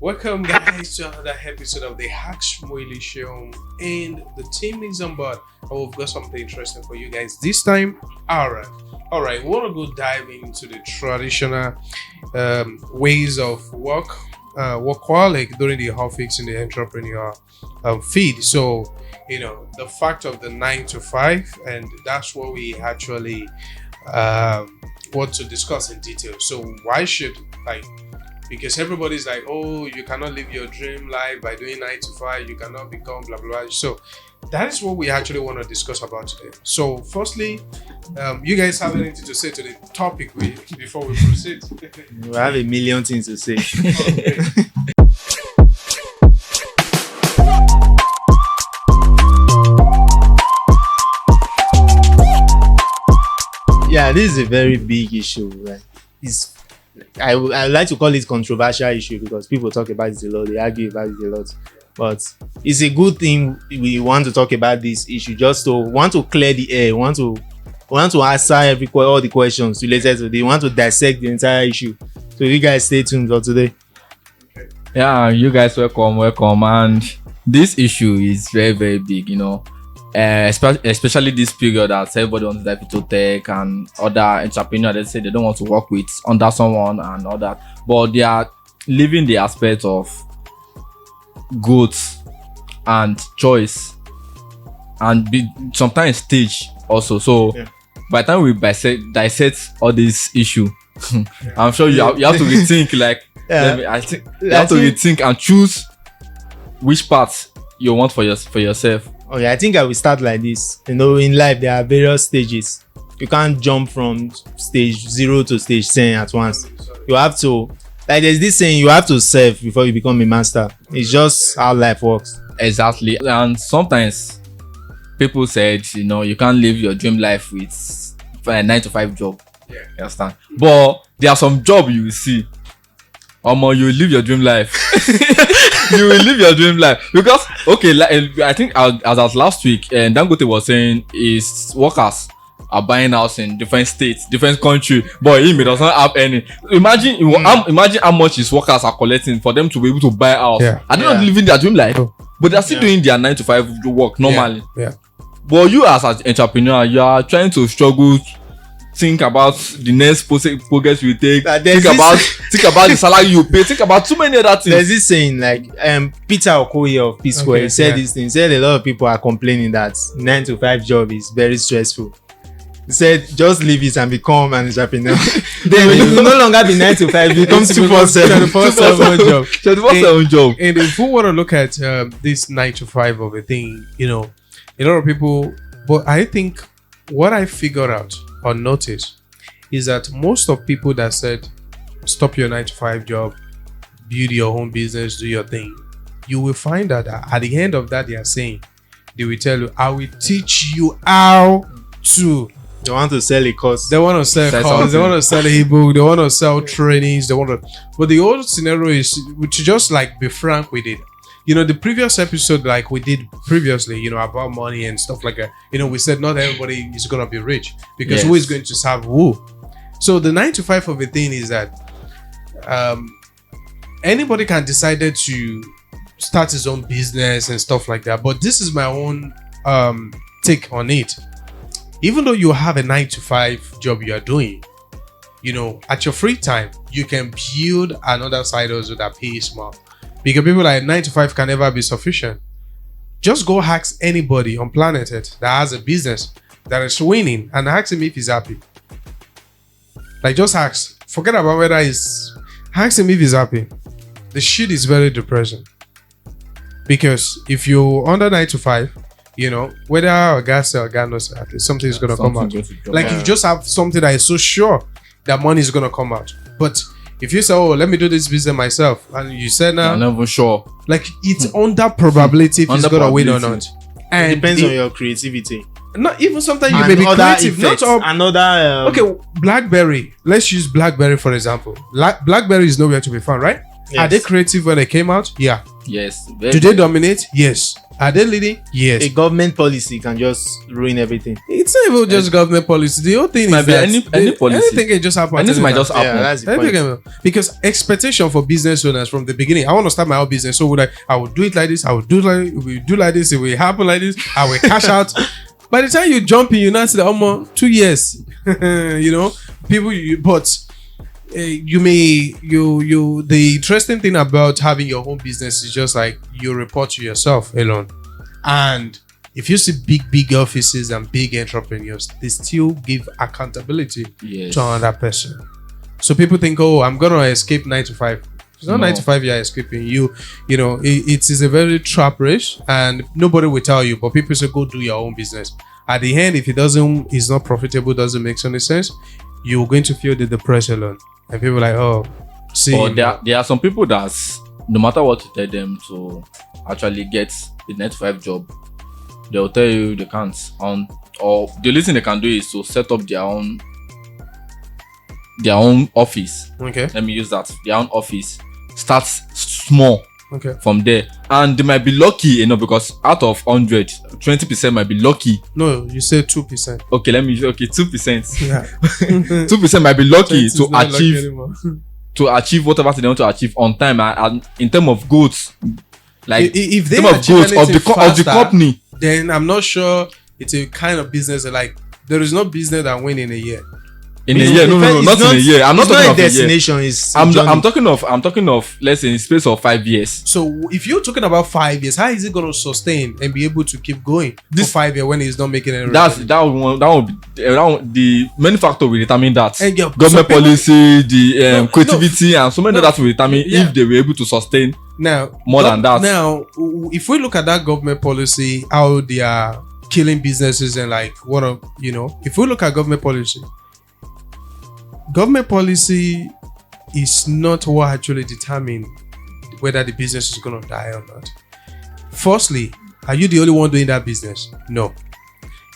Welcome, guys, to another episode of the Hacks Moily Show, and the team is on board. Oh, we've got something interesting for you guys this time. All right. We want to go dive into the traditional ways of workaholic during the office in the entrepreneurial feed. So, the fact of the 9 to 5, and that's what we actually want to discuss in detail. So, why should because everybody's like, oh, you cannot live your dream life by doing 9 to 5, you cannot become blah, blah, blah. So that is what we actually want to discuss about today. So firstly, you guys have anything to say to the topic before we proceed? We have a million things to say. Okay. Yeah, this is a very big issue. Right? I would like to call it controversial issue because people talk about it a lot, they argue about it a lot. But it's a good thing we want to talk about this issue, just to want to clear the air, want to answer all the questions related to it. They want to dissect the entire issue. So you guys stay tuned for today. Yeah, you guys welcome. And this issue is very, very big, especially this period that everybody wants to dive into tech and other entrepreneurs. They say they don't want to work with under someone and all that, but they are living the aspect of growth and choice and sometimes stage also. So by the time we dissect all this issue, I'm sure you have to rethink. You have to rethink and choose which part you want for yourself. Okay, I think I will start like this. In life there are various stages. You can't jump from stage 0 to stage 10 at once. You have to, there's this saying, you have to serve before you become a master. It's just how life works. Exactly. And sometimes people said, you can't live your dream life with a 9 to 5 job. Yeah. You understand? But there are some job you will see. You will live your dream life. You will live your dream life because I think as of last week, and Dangote was saying is workers are buying house in different states, different country, but he does not have any. Imagine how much his workers are collecting for them to be able to buy a house. Yeah. Are they not living their dream life? But they're still doing their 9 to 5 work normally. Yeah. But you as an entrepreneur, you are trying to struggle. Think about the next progress you take. Think about the salary you pay. Think about too many other things. There's this saying Peter Okoye of P Square said this thing. He said a lot of people are complaining that 9 to 5 job is very stressful. He said just leave it and become an entrepreneur. Then you will no longer be 9 to 5. You become 24/7 job. 24/7 job. And if we want to look at this 9 to 5 of a thing, a lot of people. But I think what I figured out or notice is that most of people that said stop your 9 to 5 job, build your own business, do your thing, you will find that at the end of that they will tell you, I will teach you how to. They want to sell a course. They want to sell course. They want to sell a book. They want to sell trainings. But the old scenario is to just be frank with it. The previous episode, we did previously, about money and stuff like that, we said not everybody is going to be rich because who is going to serve who? So the 9 to 5 of a thing is that anybody can decide to start his own business and stuff like that. But this is my own take on it. Even though you have a 9 to 5 job you are doing, at your free time, you can build another side also that pays more. Because people 9 to 5 can never be sufficient. Just go ask anybody on planet Earth that has a business that is winning and ask him if he's happy. Just ask. Forget about whether ask him if he's happy. The shit is very depressing. Because if you're under 9 to 5, whether a gas or gas knows at least something is gonna come out. You just have something that is so sure that money is gonna come out. But if you say, oh, let me do this business myself, and you said now, I'm not even sure. It's under probability if it's gonna win or not. And it depends on your creativity. Not even sometimes you may be creative. Effects, okay, BlackBerry. Let's use BlackBerry for example. BlackBerry is nowhere to be found, right? Yes. Are they creative when they came out? Yeah. Yes. Do they dominate? Yes. Are they leading? Yes. A government policy can just ruin everything. It's not even just government policy. The whole thing Might is be that any policy. anything can just happen. Anything might just Yeah, happen. that's the point. Because expectation for business owners from the beginning, I want to start my own business. So I will do it like this. I will do like we do like this. It will happen like this. I will cash out. By the time you jump in, you now see almost 2 years. People. The interesting thing about having your own business is just like you report to yourself alone. And if you see big offices and big entrepreneurs, they still give accountability to another person. So people think, oh, I'm gonna escape 9 to 5. It's not 9 to 5 you're escaping. It is a very trap race, and nobody will tell you, but people say go do your own business. At the end, if it's not profitable, doesn't make any sense, you're going to feel the depression alone. And people are like, oh, see. But there are some people that no matter what you tell them to actually get a 9 to 5 job, they'll tell you they can't. Or the only thing they can do is to set up their own office. Okay. Let me use that. Their own office. Start small. Okay. From there. And they might be lucky, because out of 100, 20% might be lucky. No, you said 2%. Okay, 2%. Yeah. 2% might be lucky to lucky achieve whatever they want to achieve on time. And in terms of goods, like if they in terms of goods of the company, then I'm not sure it's a kind of business that, like, there is no business that win in a year. In a year, no, not in a year. I'm not talking of a destination. year. Is I'm talking of let's say in space of 5 years. So if you're talking about 5 years, how is it going to sustain and be able to keep going for 5 years when it's not making any revenue? That would the many factors will determine that. And Government policy, the creativity, and so many others will determine if they were able to sustain more than that. Now, if we look at that government policy, how they are killing businesses and like if we look at government policy is not what actually determines whether the business is going to die or not. Firstly, are you the only one doing that business? No.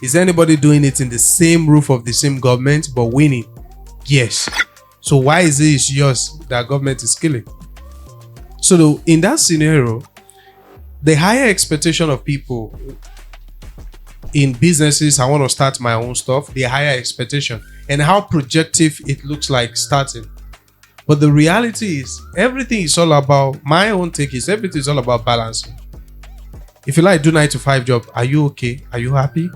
Is there anybody doing it in the same roof of the same government but winning? Yes. So why is it yours that government is killing? So in that scenario, the higher expectation of people in businesses, I want to start my own stuff, the higher expectation and how projective it looks like starting. But the reality is everything is all about, my own take is everything is all about balancing. If you like do 9 to 5 job, are you okay? Are you happy?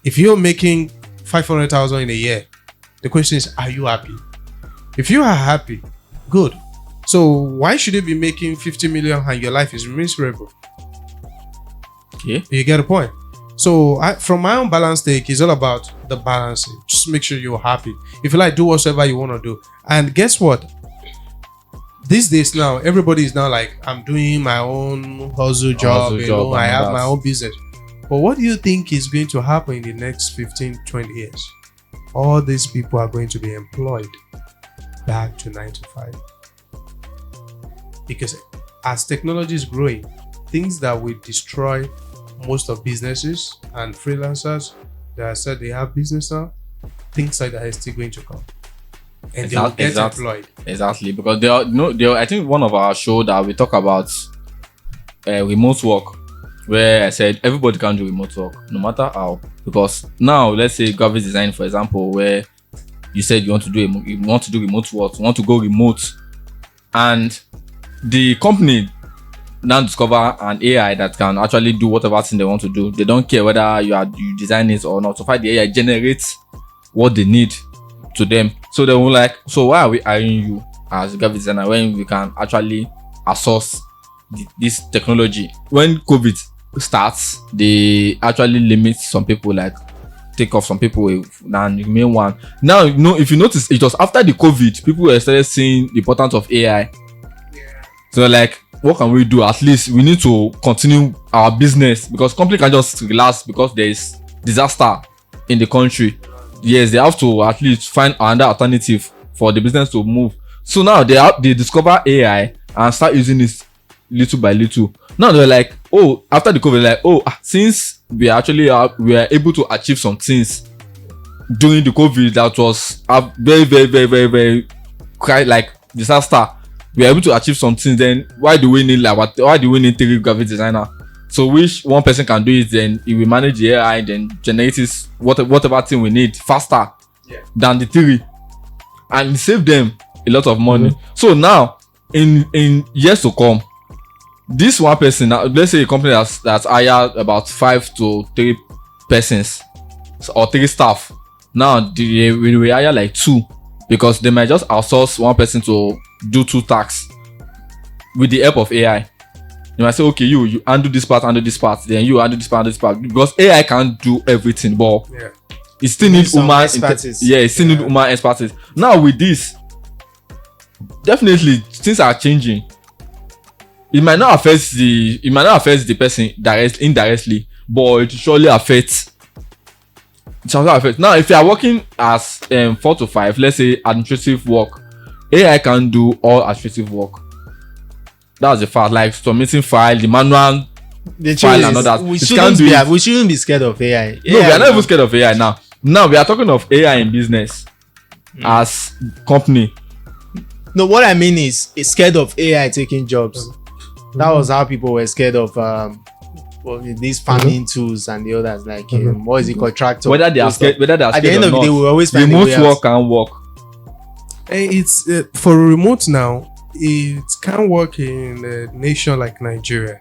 If you're making 500,000 in a year, the question is, are you happy? If you are happy, good. So why should you be making 50 million and your life is miserable? Okay. You get a point. So from my own balance take, it's all about the balancing. Just make sure you're happy. If you like, do whatever you want to do. And guess what? These days now, everybody is now like, I'm doing my own hustle job. I have my own business. But what do you think is going to happen in the next 15, 20 years? All these people are going to be employed back to 9 to 5. Because as technology is growing, things that will destroy most of businesses and freelancers that said they have business now, things like that are still going to come. And they will get employed. Exactly. Because I think one of our show that we talk about remote work, where I said everybody can do remote work, no matter how. Because now, let's say graphic design, for example, where you said you want to do remote work, you want to go remote, and the company now discover an AI that can actually do whatever thing they want to do. They don't care whether you design it or not. So far, the AI generates what they need to them. So they will like, so why are we hiring you as a graphic designer when we can actually outsource this technology? When COVID starts, they actually limit some people, like take off some people and remain one. Now, if you notice, it was after the COVID, people started seeing the importance of AI. So like, what can we do? At least we need to continue our business, because company can just relax because there is disaster in the country. Yes, they have to at least find another alternative for the business to move. So now they discover AI and start using it little by little. Now they're like, after the COVID, since we are able to achieve some things during the COVID that was a very, very, very, very, very like disaster. We are able to achieve some things. Then why do we need 3 graphic designer So which one person can do it, then it will manage the AI, then generate this whatever thing we need faster than the three, and save them a lot of money. So now in years to come, this one person, now let's say a company that's hired about 5 to 3 persons or 3 staff, now they will hire like 2, because they might just outsource one person to do 2 tasks with the help of AI. You might say, okay, you undo this part, then you undo this part, because AI can't do everything, but it still needs human expertise. It still needs human expertise. Now with this, definitely things are changing. It might not affect the person indirectly, but it surely affects. Now, if you are working as 4 to 5, let's say administrative work, AI can do all administrative work. That's the fact. Like submitting file, the manual file and all that. We shouldn't be scared of AI. No, we are not even scared of AI now. Now we are talking of AI in business as company. No, what I mean is scared of AI taking jobs. That was how people were scared of these farming tools and the others, like what is it called, tractor. Whether they are scared at the end of the day, we always find remote work can work. It's for remote now. It can work in a nation like Nigeria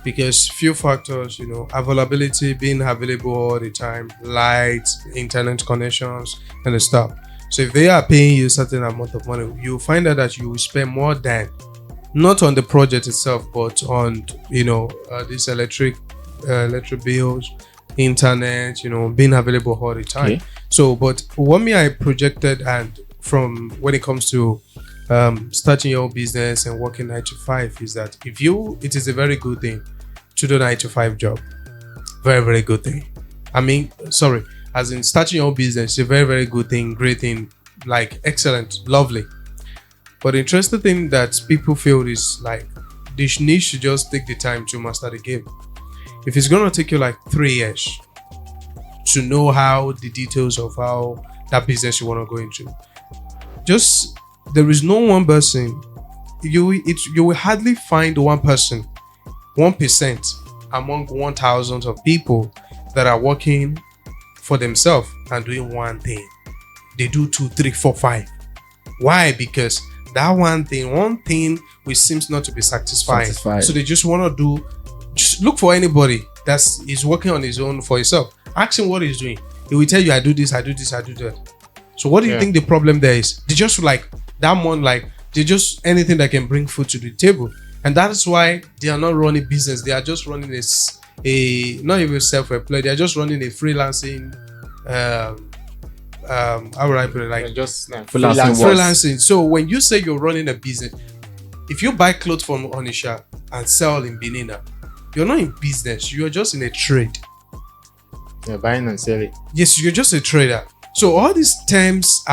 because few factors, availability, being available all the time, light, internet connections, and the stuff. So if they are paying you a certain amount of money, you'll find out that you will spend more than, not on the project itself, but on these electric bills, internet, being available all the time. Okay. So, but what I projected, and from when it comes to starting your own business and working 9 to 5, is that it is a very good thing to do 9 to 5 job. Very, very good thing. As in starting your own business, a very, very good thing, great thing, like excellent, lovely. But the interesting thing that people feel is like they need to just take the time to master the game. If it's gonna take you like 3 years to know how the details of how that business you want to go into, there is no one person. You will hardly find one person, 1% among 1,000 of people that are working for themselves and doing one thing. They do 2, 3, 4, 5. Why? Because that one thing which seems not to be satisfying. So they just want to just look for anybody that is working on his own for himself. Ask him what he's doing. He will tell you, I do this, I do this, I do that. So what do you think the problem there is? They just they just anything that can bring food to the table. And that is why they are not running business. They are just running a not even self-employed. They are just running a freelancing how would I put it? Like just freelancing. So when you say you're running a business, if you buy clothes from Onisha and sell in Benin, you're not in business. You're just in a trade. You're buying and selling. Yes, you're just a trader. So all these terms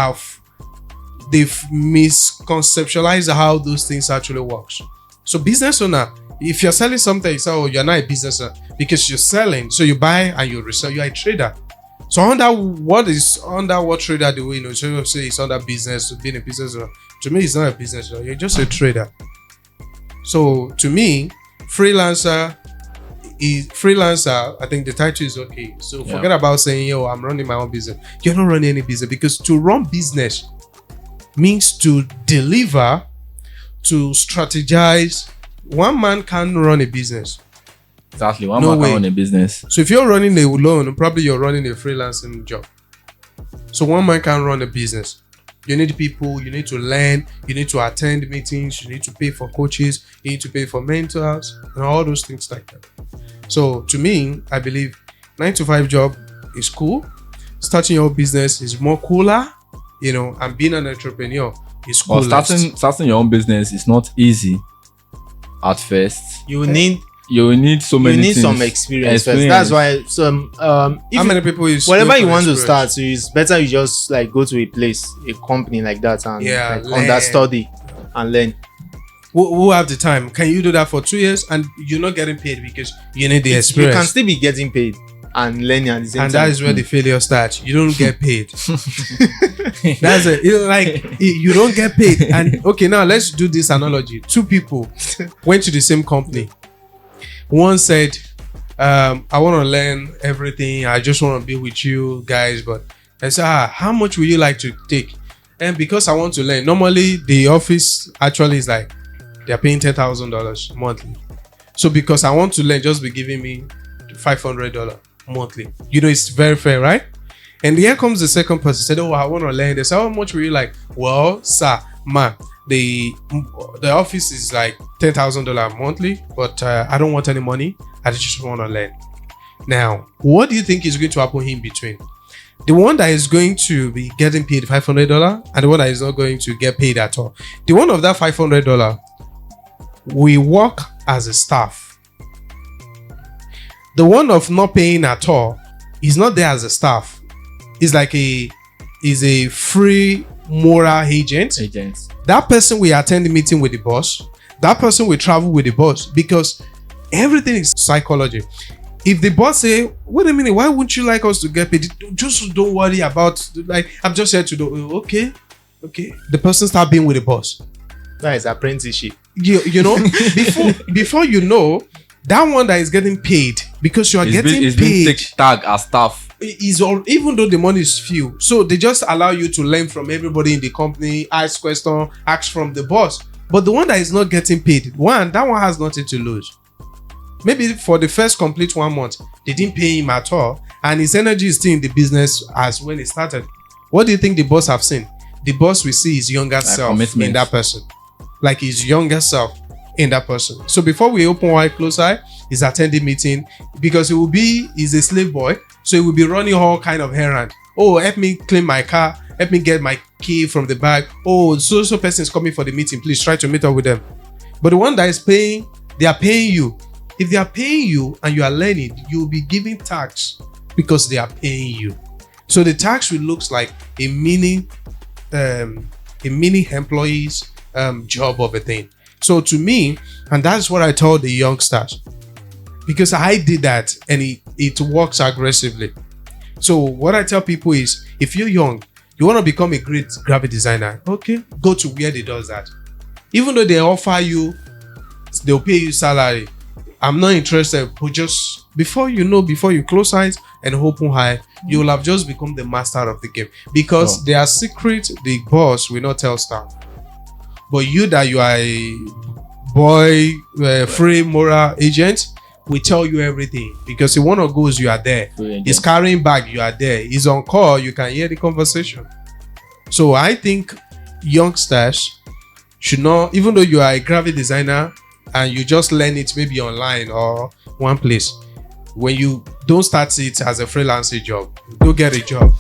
they've misconceptualized how those things actually works. So business owner, if you're selling something, you say, oh, you're not a business owner because you're selling. So you buy and you resell. You're a trader. So under what trader do we know? So you say it's under business, being a business owner. To me, it's not a business owner. You're just a trader. So to me, freelancer, I think the title is okay. So forget about saying, yo, I'm running my own business. You're not running any business, because to run business means to deliver, to strategize. One man can't run a business. Exactly. One man can run a business. So if you're running alone, probably you're running a freelancing job. So one man can't run a business. You need people, you need to learn, you need to attend meetings, you need to pay for coaches, you need to pay for mentors, and all those things like that. So to me, I believe 9 to 5 job is cool. Starting your business is more cooler, and being an entrepreneur is cool. Starting your own business is not easy at first. You need so many things. Some experience first. That's why how many people is whatever you want to start, so it's better you just like go to a place, a company like that, and understudy and learn. Who have the time? Can you do that for 2 years and you're not getting paid because you need the experience? You can still be getting paid and learning at the same time. And that is where the failure starts. You don't get paid. That's it. You don't get paid. And okay, now let's do this analogy. 2 people went to the same company. One said, I want to learn everything. I just want to be with you guys. But I said, how much would you like to take? And because I want to learn, normally the office actually is like, they're paying $10,000 monthly. So because I want to learn, just be giving me $500 monthly. You know, it's very fair, right? And here comes the second person, said, oh, I want to learn. They said, how much will you like? Well, sir, man, the office is like $10,000 monthly, but I don't want any money. I just want to learn. Now, what do you think is going to happen in between? The one that is going to be getting paid $500 and the one that is not going to get paid at all. The one of that $500, we work as a staff. The one of not paying at all is not there as a staff. It's like a free moral agent. That person will attend the meeting with the boss. That person will travel with the boss because everything is psychology. If the boss say, wait a minute, why wouldn't you like us to get paid? Just don't worry about, like, I'm just here to do, okay. The person start being with the boss. That is apprenticeship. You know, before you know, that one that is getting paid because you are getting paid tag as staff. Is all, even though the money is few, so they just allow you to learn from everybody in the company, ask question, ask from the boss. But the one that is not getting paid, that one has nothing to lose. Maybe for the first complete 1 month, they didn't pay him at all, and his energy is still in the business as when he started. What do you think the boss have seen? The boss will see his younger self in that person, like his younger self in that person. So before we open one eye, close eye, he's attending meeting because he's a slave boy. So he will be running all kind of errand. Oh, help me clean my car. Help me get my key from the bag. Oh, so person is coming for the meeting. Please try to meet up with them. But the one that is paying, they are paying you. If they are paying you and you are learning, you will be giving tax because they are paying you. So the tax will look like a mini employee's job of a thing. So to me, and that's what I told the youngsters, because I did that and it works aggressively. So what I tell people is, if you're young, you want to become a great graphic designer, okay, go to where they does that. Even though they offer you, they'll pay you salary. I'm not interested, but just before you close eyes and open eye, you will have just become the master of the game. Because their secret, the boss will not tell staff. But you that you are a boy, free moral agent, we tell you everything, because if one of goes, you are there. He's carrying bag, you are there. He's on call, you can hear the conversation. So I think youngsters should not, even though you are a graphic designer and you just learn it maybe online or one place, when you don't start it as a freelancing job, go get a job.